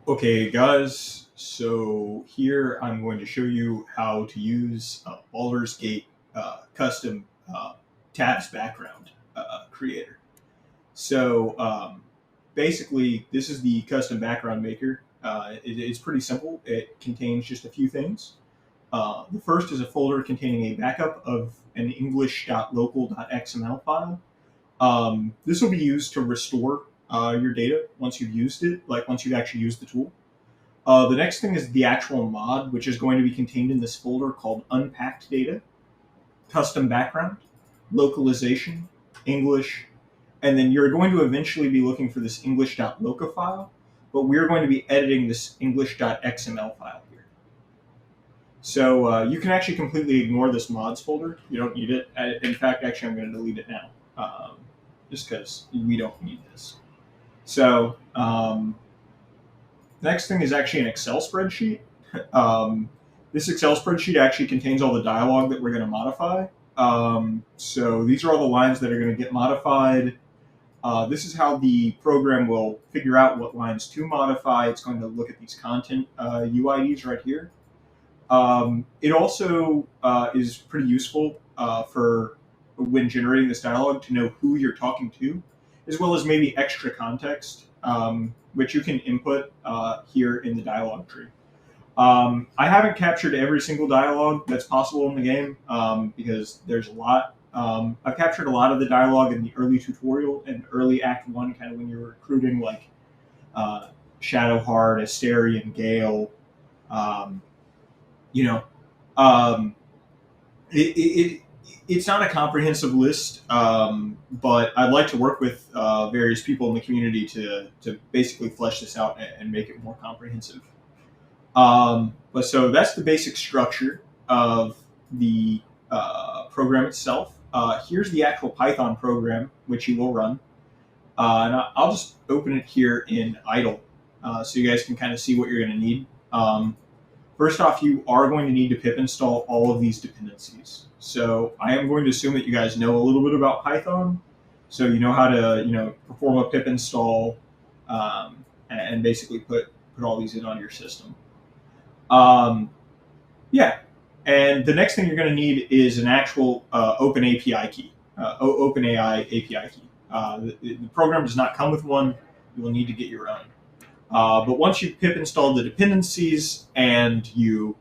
Okay, guys, so here I'm going to show you how to use Baldur's Gate custom tabs background creator. So basically, this is the custom background maker. It's pretty simple. It contains just a few things. The first is a folder containing a backup of an english.local.xml file. This will be used to restore your data once you've used it, like once you've actually used the tool. The next thing is the actual mod, which is going to be contained in this folder called Unpacked Data, Custom Background, Localization, English, and then you're going to eventually be looking for this English.loca file, but we're going to be editing this English.xml file here. So you can actually completely ignore this mods folder. You don't need it. In fact, actually, I'm going to delete it now, just because we don't need this. So next thing is actually an Excel spreadsheet. This Excel spreadsheet actually contains all the dialogue that we're going to modify. So these are all the lines that are going to get modified. This is how the program will figure out what lines to modify. It's going to look at these content UIDs right here. It also is pretty useful for when generating this dialogue to know who you're talking to, as well as maybe extra context, which you can input here in the dialogue tree. I haven't captured every single dialogue that's possible in the game because there's a lot. I've captured a lot of the dialogue in the early tutorial and early Act 1, kind of when you're recruiting like Shadowheart, Asterion, Gale. Um, you know, um, it's not a comprehensive list, but I'd like to work with various people in the community to basically flesh this out and make it more comprehensive. But so that's the basic structure of the program itself. Here's the actual Python program, which you will run. And I'll just open it here in idle so you guys can kind of see what you're going to need. First off, you are going to need to pip install all of these dependencies. So I am going to assume that you guys know a little bit about Python. So you know how to perform a pip install and basically put all these in on your system. Yeah, and the next thing you're going to need is an actual Open API key, OpenAI API key. The program does not come with one. You will need to get your own. But once you pip install the dependencies and you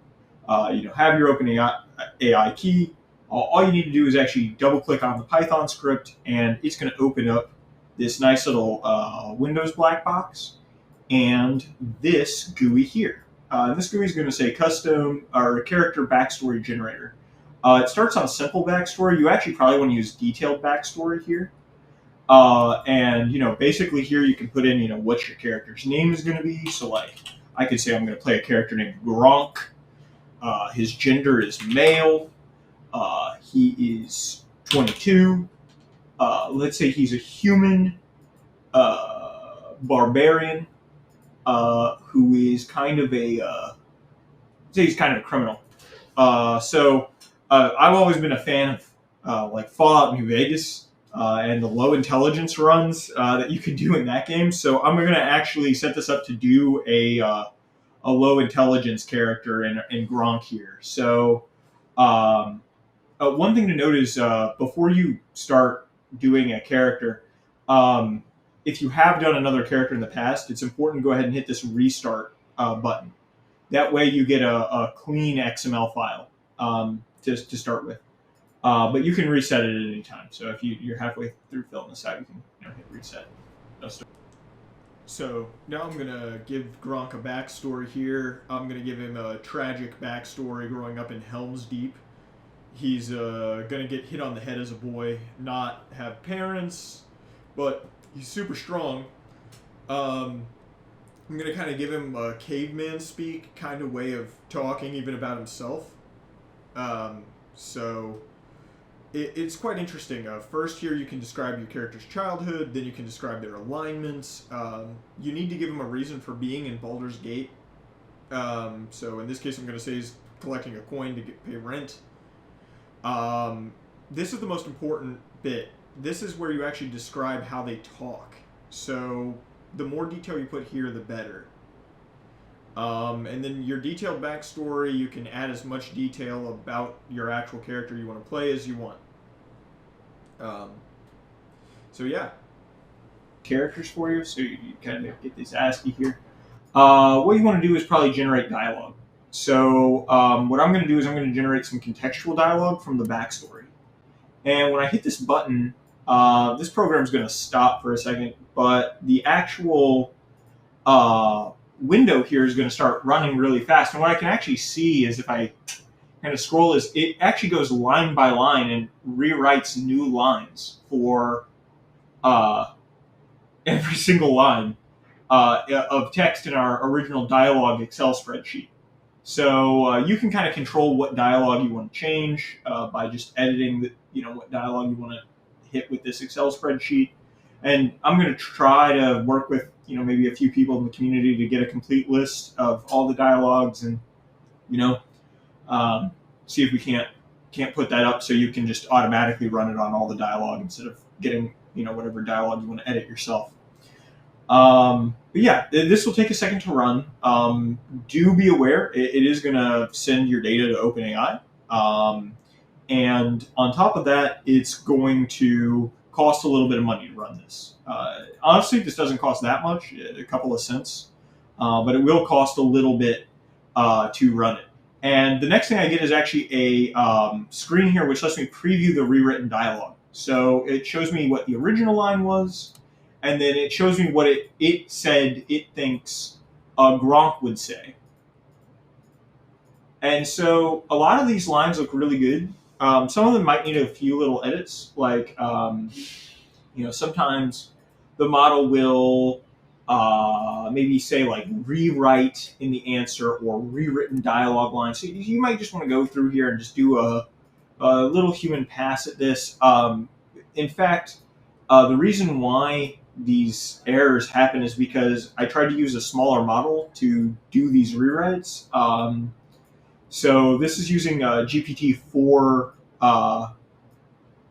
have your OpenAI key, all you need to do is actually double click on the Python script, and it's going to open up this nice little Windows black box and this GUI here. This GUI is going to say custom or character backstory generator. It starts on simple backstory. You actually probably want to use detailed backstory here. And basically here you can put in, what your character's name is going to be. So like, I could say I'm going to play a character named Gronk. His gender is male. He is 22. Let's say he's a human barbarian who is kind of say he's kind of a criminal. So I've always been a fan of like Fallout New Vegas and the low intelligence runs that you can do in that game. So I'm going to actually set this up to do a low intelligence character in Gronk here. So one thing to note is before you start doing a character, if you have done another character in the past, it's important to go ahead and hit this restart button. That way you get a clean XML file to start with. But you can reset it at any time. So if you're halfway through filling this out, you can hit reset. So now I'm going to give Gronk a backstory here. I'm going to give him a tragic backstory growing up in Helm's Deep. He's going to get hit on the head as a boy, not have parents, but he's super strong. I'm going to kind of give him a caveman speak kind of way of talking, even about himself. So it's quite interesting. First here you can describe your character's childhood, then you can describe their alignments. You need to give him a reason for being in Baldur's Gate. So in this case I'm going to say he's collecting a coin to pay rent. This is the most important bit. This is where you actually describe how they talk. So the more detail you put here, the better. And then your detailed backstory, you can add as much detail about your actual character you want to play as you want. Um, so yeah, characters for you. So you kind of get this ASCII here. What you want to do is probably generate dialogue. So what I'm going to do is I'm going to generate some contextual dialogue from the backstory. And when I hit this button, this program is going to stop for a second, but the actual window here is going to start running really fast. And what I can actually see is if I kind of scroll is it actually goes line by line and rewrites new lines for every single line of text in our original dialogue Excel spreadsheet. So you can kind of control what dialogue you want to change by just editing what dialogue you want to hit with this Excel spreadsheet. And I'm going to try to work with maybe a few people in the community to get a complete list of all the dialogues and see if we can't put that up so you can just automatically run it on all the dialogue instead of getting whatever dialogue you want to edit yourself. But yeah, this will take a second to run. Do be aware, it is going to send your data to OpenAI. And on top of that, it's going to cost a little bit of money to run this. Honestly, this doesn't cost that much, a couple of cents, but it will cost a little bit to run it. And the next thing I get is actually a screen here which lets me preview the rewritten dialogue. So it shows me what the original line was, and then it shows me what it said it thinks Gronk would say. And so a lot of these lines look really good. Some of them might need a few little edits, like sometimes the model will maybe say like rewrite in the answer or rewritten dialogue line. So you might just want to go through here and just do a little human pass at this. In fact, the reason why these errors happen is because I tried to use a smaller model to do these rewrites. So this is using GPT-4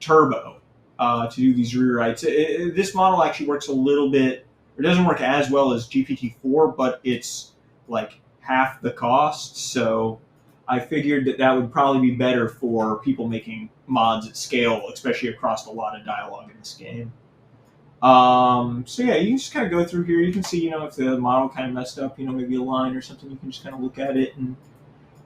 Turbo to do these rewrites. This model actually works a little bit. It doesn't work as well as GPT-4, but it's like half the cost. So I figured that would probably be better for people making mods at scale, especially across a lot of dialogue in this game. So yeah, you can just kind of go through here. You can see, if the model kind of messed up, maybe a line or something, you can just kind of look at it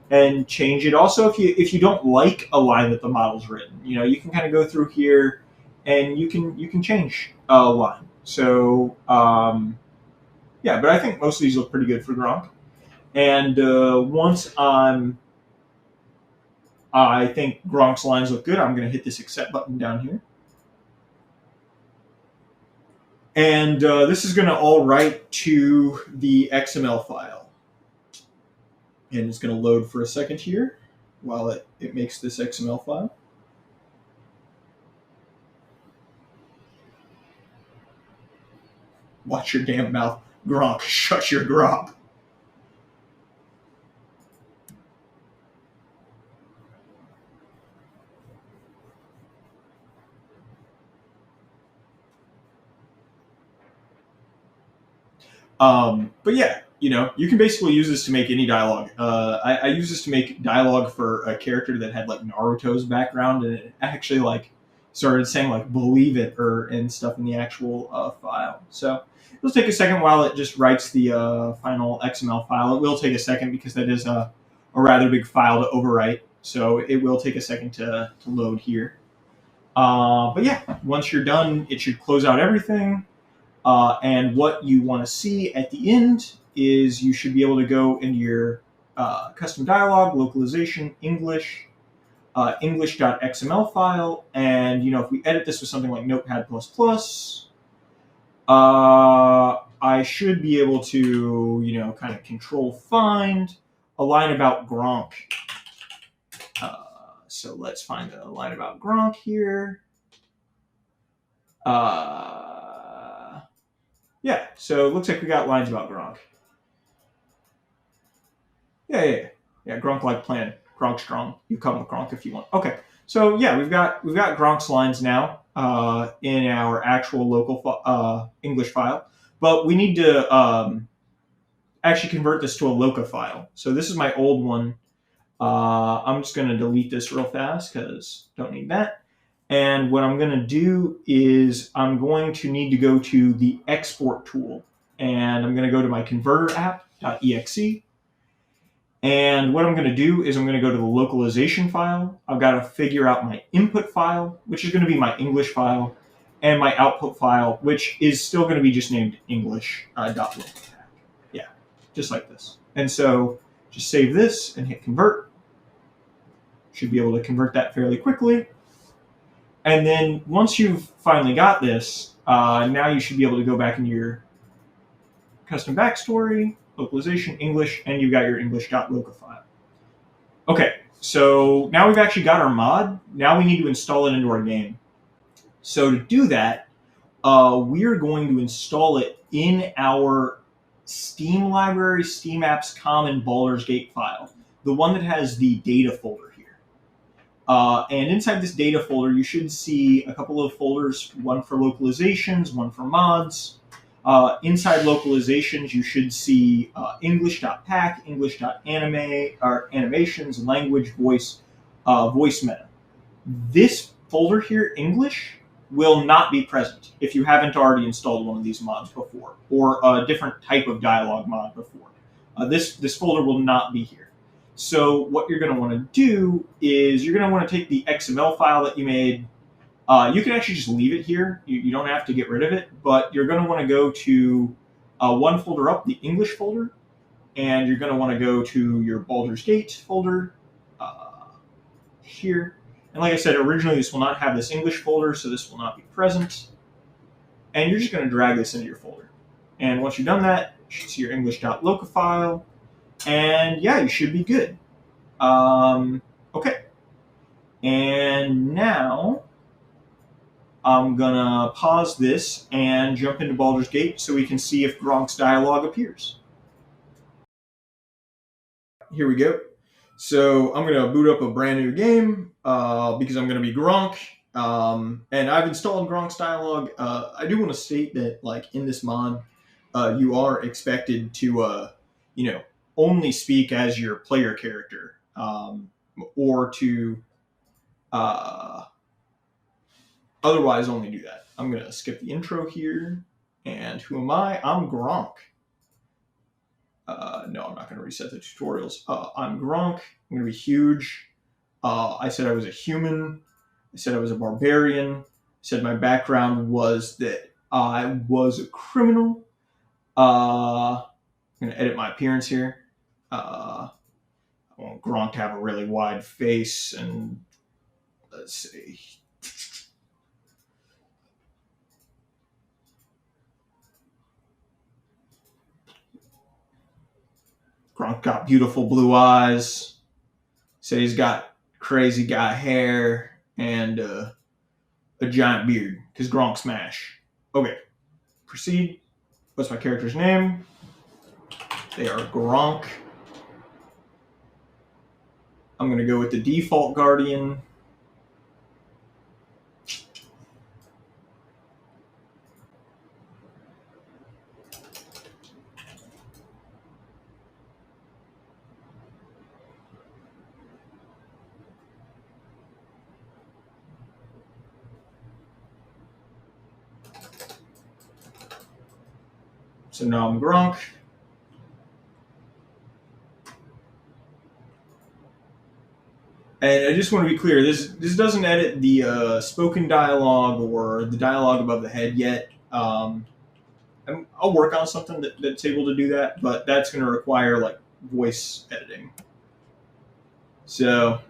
and change it. Also, if you don't like a line that the model's written, you can kind of go through here and you can change a line. So yeah, but I think most of these look pretty good for Gronk. And once I think Gronk's lines look good, I'm going to hit this accept button down here. And this is going to all write to the XML file. And it's going to load for a second here while it makes this XML file. Watch your damn mouth. Gronk, shut your grop. But yeah, you can basically use this to make any dialogue. I use this to make dialogue for a character that had like Naruto's background, and it actually like started saying like "believe it" and stuff in the actual file. So it'll take a second while it just writes the final XML file. It will take a second because that is a rather big file to overwrite. So it will take a second to load here. But yeah, once you're done, it should close out everything. And what you want to see at the end is you should be able to go into your custom dialogue, localization, English, English.xml file. And, if we edit this with something like Notepad++, I should be able to, kind of control find a line about Gronk. So let's find a line about Gronk here. Yeah, so it looks like we got lines about Gronk. Yeah. Gronk like plan. Gronk strong. You come with Gronk if you want. Okay, so yeah, we've got Gronk's lines now in our actual local English file, but we need to actually convert this to a loca file. So this is my old one. I'm just going to delete this real fast because don't need that. And what I'm going to do is I'm going to need to go to the export tool. And I'm going to go to my converter app.exe. And what I'm going to do is I'm going to go to the localization file. I've got to figure out my input file, which is going to be my English file, and my output file, which is still going to be just named English.local. Yeah, just like this. And so just save this and hit convert. Should be able to convert that fairly quickly. And then once you've finally got this, now you should be able to go back into your custom backstory, localization, English, and you've got your English.local file. Okay, so now we've actually got our mod. Now we need to install it into our game. So to do that, we're going to install it in our Steam library, Steam Apps Common Baldur's Gate file, the one that has the data folder here. And inside this data folder, you should see a couple of folders, one for localizations, one for mods. Inside localizations, you should see English.pack, English.anime, or animations, language, voice, voice meta. This folder here, English, will not be present if you haven't already installed one of these mods before, or a different type of dialogue mod before. This folder will not be here. So what you're going to want to do is you're going to want to take the XML file that you made. You can actually just leave it here. You don't have to get rid of it, but you're going to want to go to one folder up, the English folder, and you're going to want to go to your Baldur's Gate folder here. And like I said, originally this will not have this English folder, so this will not be present. And you're just going to drag this into your folder. And once you've done that, you should see your English.local file. And yeah, you should be good. Okay. And now I'm going to pause this and jump into Baldur's Gate so we can see if Gronk's dialogue appears. Here we go. So I'm going to boot up a brand new game because I'm going to be Gronk. And I've installed Gronk's dialogue. I do want to state that, like, in this mod, you are expected to, only speak as your player character, or to otherwise only do that. I'm going to skip the intro here. And who am I? I'm Gronk. No, I'm not going to reset the tutorials. I'm Gronk. I'm going to be huge. I said I was a human. I said I was a barbarian. I said my background was that I was a criminal. I'm going to edit my appearance here. I want Gronk to have a really wide face, and let's see. Gronk got beautiful blue eyes. Said he's got crazy guy hair and a giant beard because Gronk smash. Okay, proceed. What's my character's name? They are Gronk. I'm going to go with the default Guardian. So now I'm Gronk. And I just want to be clear, this doesn't edit the spoken dialogue or the dialogue above the head yet. I'll work on something that's able to do that, but that's going to require like voice editing. So,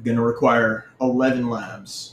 going to require 11 labs.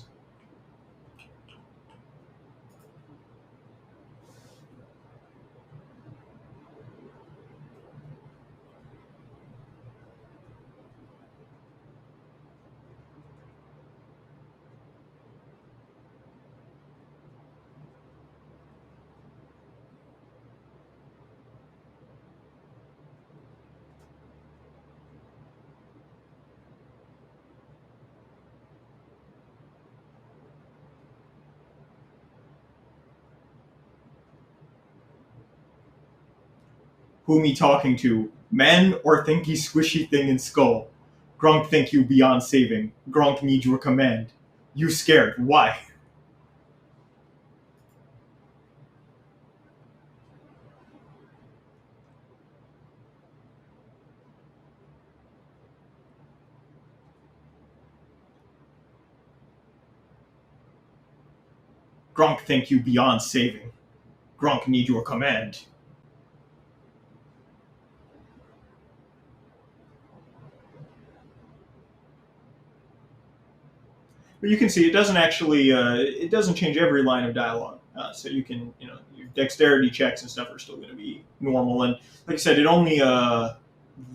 Who me talking to? Men or thinky squishy thing in skull? Gronk think you beyond saving. Gronk need your command. You scared. Why? Gronk think you beyond saving. Gronk need your command. But you can see it doesn't actually it doesn't change every line of dialogue. So you can your dexterity checks and stuff are still going to be normal. And like I said, it only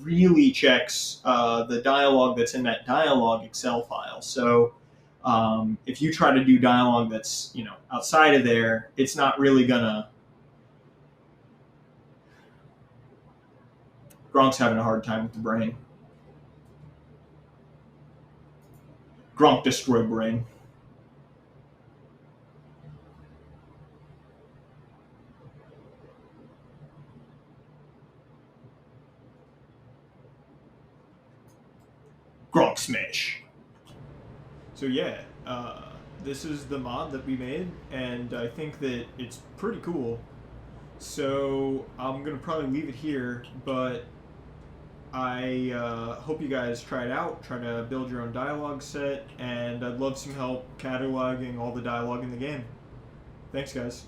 really checks the dialogue that's in that dialogue Excel file. So if you try to do dialogue that's outside of there, it's not really gonna. Gronk's having a hard time with the brain. Gronk destroy brain. Gronk smash. So yeah, this is the mod that we made, and I think that it's pretty cool. So I'm gonna probably leave it here, but I hope you guys try it out. Try to build your own dialogue set, and I'd love some help cataloging all the dialogue in the game. Thanks, guys.